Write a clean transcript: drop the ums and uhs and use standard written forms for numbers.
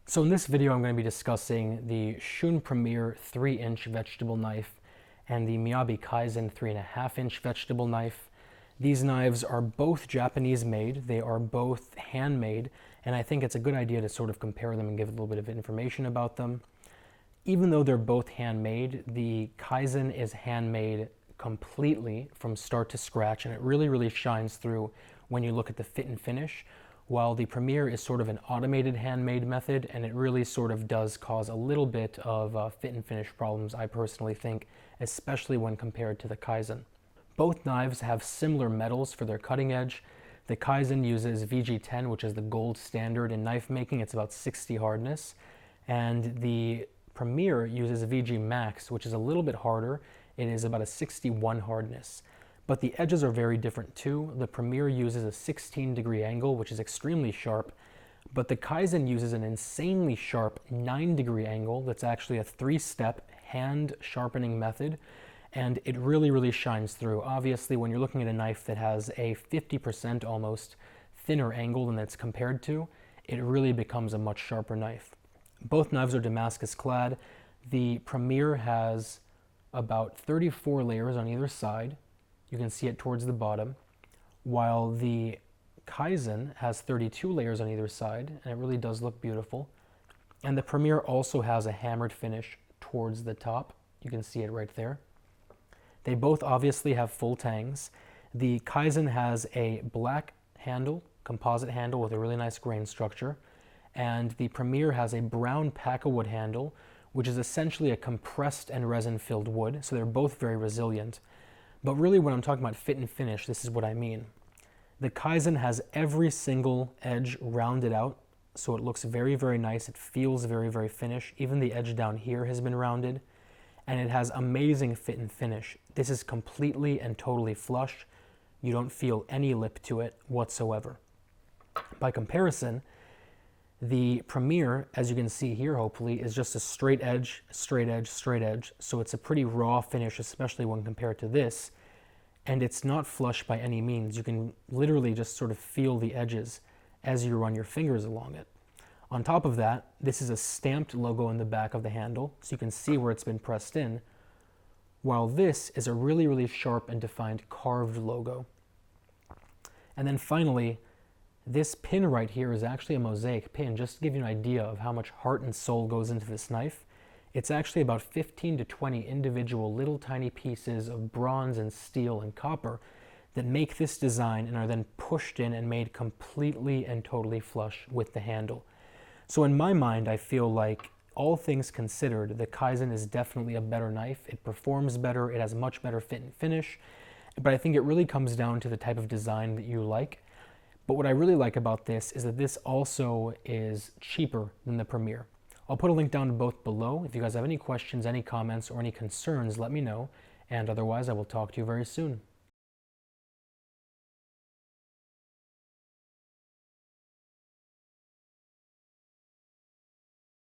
So in this video, I'm going to be discussing the Shun Premier 3-inch vegetable knife and the Miyabi Kaizen 3.5-inch vegetable knife. These knives are both Japanese made, they are both handmade, and I think it's a good idea to sort of compare them and give a little bit of information about them. Even though they're both handmade, the Kaizen is handmade completely from start to scratch, and it really shines through when you look at the fit and finish, while the Premier is sort of an automated handmade method, and it really sort of does cause a little bit of fit and finish problems, I personally think, especially when compared to the Kaizen. Both knives have similar metals for their cutting edge. The Kaizen uses VG10, which is the gold standard in knife making. It's about 60 hardness. And the Premier uses VG Max, which is a little bit harder. It is about a 61 hardness. But the edges are very different too. The Premier uses a 16-degree angle, which is extremely sharp, but the Kaizen uses an insanely sharp 9-degree angle that's actually a 3-step hand sharpening method, and it really shines through. Obviously, when you're looking at a knife that has a 50% almost thinner angle than it's compared to, it really becomes a much sharper knife. Both knives are Damascus clad. The Premier has about 34 layers on either side. You can see it towards the bottom, while the Kaizen has 32 layers on either side, and it really does look beautiful. And the Premier also has a hammered finish towards the top. You can see it right there. They both obviously have full tangs. The Kaizen has a black handle, composite handle with a really nice grain structure, and the Premier has a brown pakkawood handle, which is essentially a compressed and resin-filled wood, so they're both very resilient. But really, when I'm talking about fit and finish, this is what I mean. The Kaizen has every single edge rounded out, so it looks very nice. It feels very finished. Even the edge down here has been rounded, and it has amazing fit and finish. This is completely and totally flush. You don't feel any lip to it whatsoever. By comparison, the Premier, as you can see here, hopefully, is just a straight edge, straight edge, straight edge. So it's a pretty raw finish, especially when compared to this. And it's not flush by any means. You can literally just sort of feel the edges as you run your fingers along it. On top of that, this is a stamped logo in the back of the handle, so you can see where it's been pressed in, while this is a really sharp and defined carved logo. And then finally, this pin right here is actually a mosaic pin, just to give you an idea of how much heart and soul goes into this knife. It's actually about 15 to 20 individual little tiny pieces of bronze and steel and copper that make this design and are then pushed in and made completely and totally flush with the handle. So in my mind, I feel like, all things considered, the Kaizen is definitely a better knife. It performs better, it has much better fit and finish, but I think it really comes down to the type of design that you like. But what I really like about this is that this also is cheaper than the Premier. I'll put a link down to both below. If you guys have any questions, any comments, or any concerns, let me know. And otherwise, I will talk to you very soon.